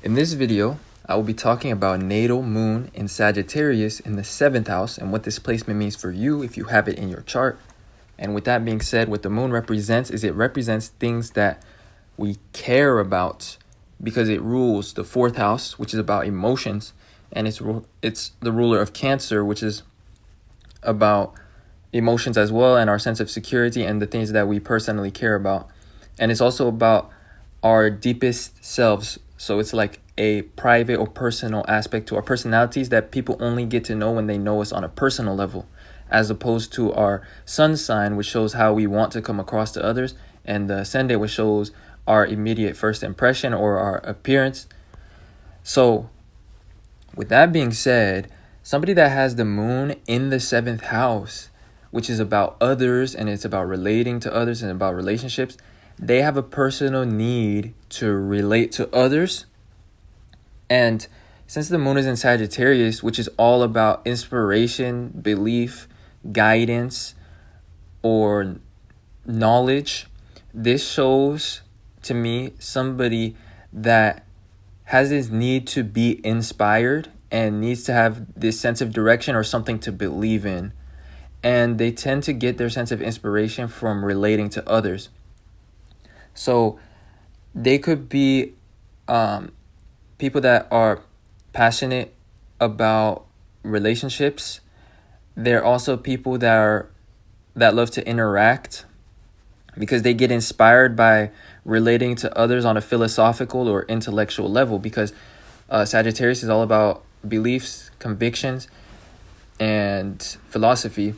In this video, I will be talking about natal moon in Sagittarius in the 7th house and what this placement means for you if you have it in your chart. And with that being said, what the moon represents is it represents things that we care about because it rules the 4th house, which is about emotions, and it's the ruler of Cancer, which is about emotions as well and our sense of security and the things that we personally care about. And it's also about our deepest selves. So it's like a private or personal aspect to our personalities that people only get to know when they know us on a personal level, as opposed to our sun sign, which shows how we want to come across to others, and the ascendant, which shows our immediate first impression or our appearance. So with that being said, somebody that has the moon in the 7th house, which is about others and it's about relating to others and about relationships, they have a personal need to relate to others. And since the moon is in Sagittarius, which is all about inspiration, belief, guidance, or knowledge, this shows to me somebody that has this need to be inspired and needs to have this sense of direction or something to believe in. And they tend to get their sense of inspiration from relating to others. So they could be people that are passionate about relationships. They're also people that love to interact because they get inspired by relating to others on a philosophical or intellectual level, because Sagittarius is all about beliefs, convictions, and philosophy.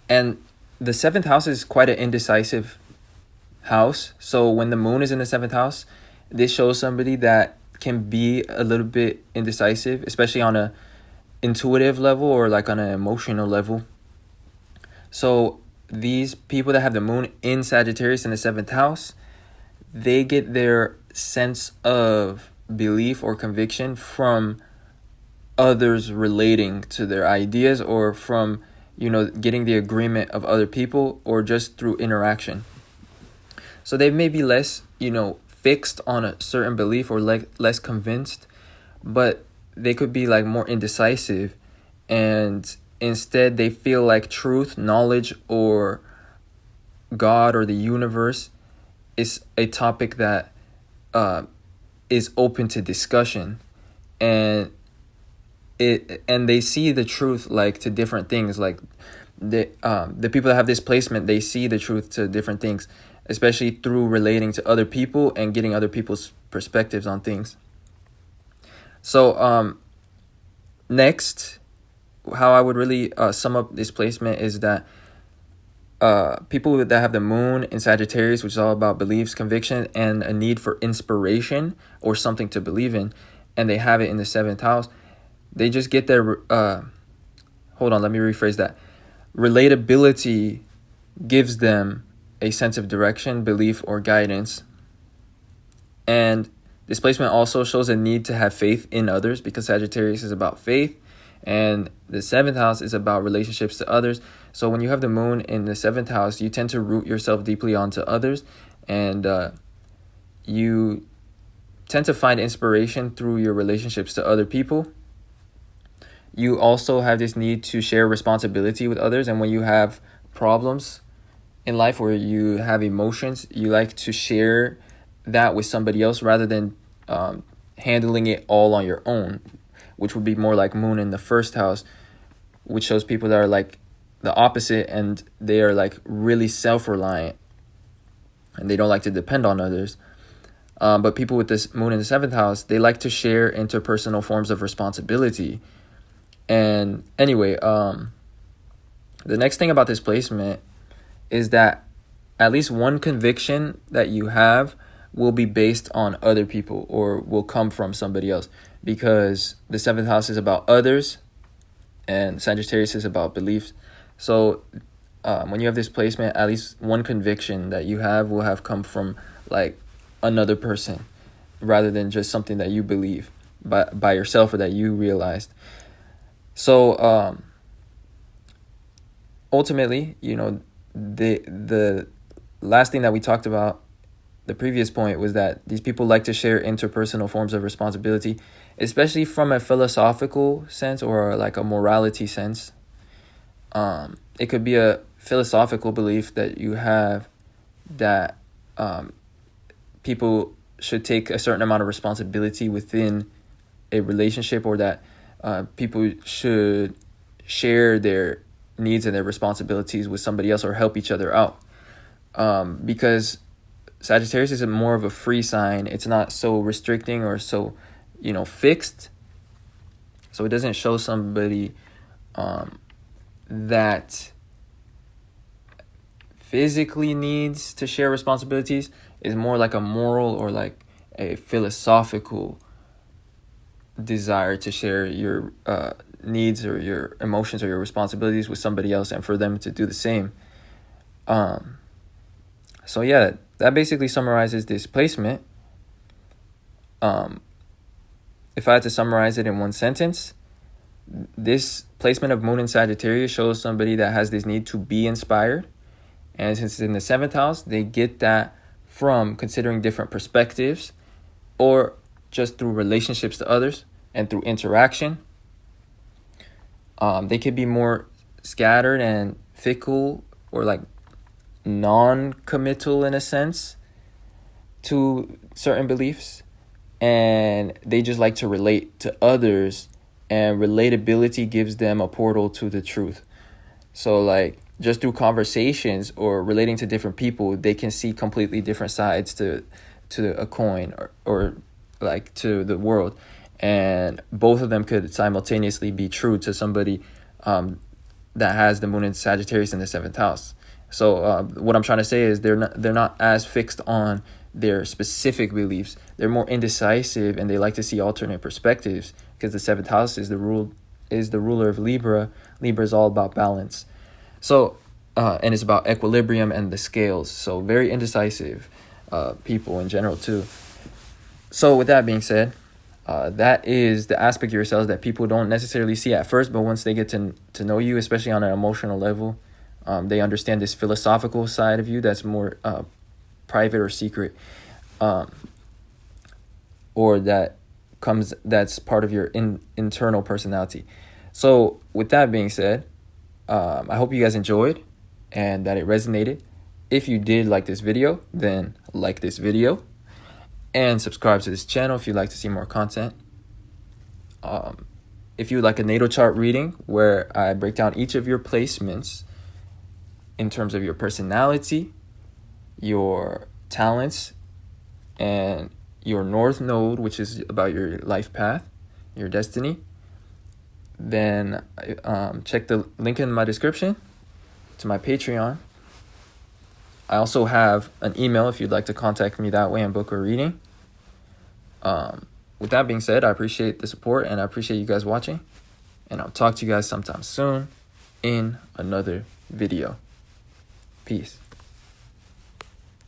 And the 7th house is quite an indecisive house. So when the moon is in the 7th house, this shows somebody that can be a little bit indecisive, especially on a intuitive level or like on an emotional level. So these people that have the moon in Sagittarius in the 7th house, they get their sense of belief or conviction from others relating to their ideas, or from getting the agreement of other people, or just through interaction. So they may be less fixed on a certain belief or less convinced, but they could be like more indecisive, and instead they feel like truth, knowledge, or God or the universe is a topic that is open to discussion, and they see the truth like to different things. Like the people that have this placement, they see the truth to different things, especially through relating to other people and getting other people's perspectives on things. So next, how I would really sum up this placement is that people that have the moon in Sagittarius, which is all about beliefs, conviction, and a need for inspiration or something to believe in, and they have it in the 7th house, they just get their let me rephrase that. Relatability gives them a sense of direction, belief, or guidance. And this placement also shows a need to have faith in others, because Sagittarius is about faith, and the 7th house is about relationships to others. So when you have the moon in the 7th house, you tend to root yourself deeply onto others, and you tend to find inspiration through your relationships to other people. You also have this need to share responsibility with others, and when you have problems in life where you have emotions, you like to share that with somebody else rather than handling it all on your own, which would be more like moon in the 1st house, which shows people that are like the opposite, and they are like really self-reliant and they don't like to depend on others. But people with this moon in the 7th house, they like to share interpersonal forms of responsibility. And anyway, the next thing about this placement is that at least one conviction that you have will be based on other people or will come from somebody else, because the 7th house is about others and Sagittarius is about beliefs. So when you have this placement, at least one conviction that you have will have come from like another person rather than just something that you believe by yourself or that you realized. So ultimately, the last thing that we talked about the previous point was that these people like to share interpersonal forms of responsibility, especially from a philosophical sense or like a morality sense. It could be a philosophical belief that you have that people should take a certain amount of responsibility within a relationship, or that people should share their needs and their responsibilities with somebody else or help each other out. Because Sagittarius is more of a free sign. It's not so restricting or so, fixed. So it doesn't show somebody that physically needs to share responsibilities. Is more like a moral or like a philosophical desire to share your needs or your emotions or your responsibilities with somebody else, and for them to do the same. So yeah, that basically summarizes this placement. If I had to summarize it in one sentence, this placement of Moon in Sagittarius shows somebody that has this need to be inspired. And since it's in the 7th house, they get that from considering different perspectives, or just through relationships to others and through interaction. They could be more scattered and fickle, or like non-committal in a sense to certain beliefs, and they just like to relate to others, and relatability gives them a portal to the truth. So like just through conversations or relating to different people, they can see completely different sides to a coin, or like to the world, and both of them could simultaneously be true to somebody that has the Moon in Sagittarius in the 7th house. So what I'm trying to say is they're not as fixed on their specific beliefs. They're more indecisive, and they like to see alternate perspectives, because the 7th house is the ruler of Libra. Libra is all about balance. So, and it's about equilibrium and the scales. So very indecisive people in general too. So with that being said, that is the aspect of yourselves that people don't necessarily see at first, but once they get to know you, especially on an emotional level, they understand this philosophical side of you that's more private or secret, or that's part of your internal personality. So with that being said, I hope you guys enjoyed and that it resonated. If you did like this video, then like this video and subscribe to this channel if you'd like to see more content. If you would like a natal chart reading where I break down each of your placements in terms of your personality, your talents, and your North Node, which is about your life path, your destiny, then check the link in my description to my Patreon. I also have an email if you'd like to contact me that way and book a reading. With that being said, I appreciate the support and I appreciate you guys watching. And I'll talk to you guys sometime soon in another video. Peace.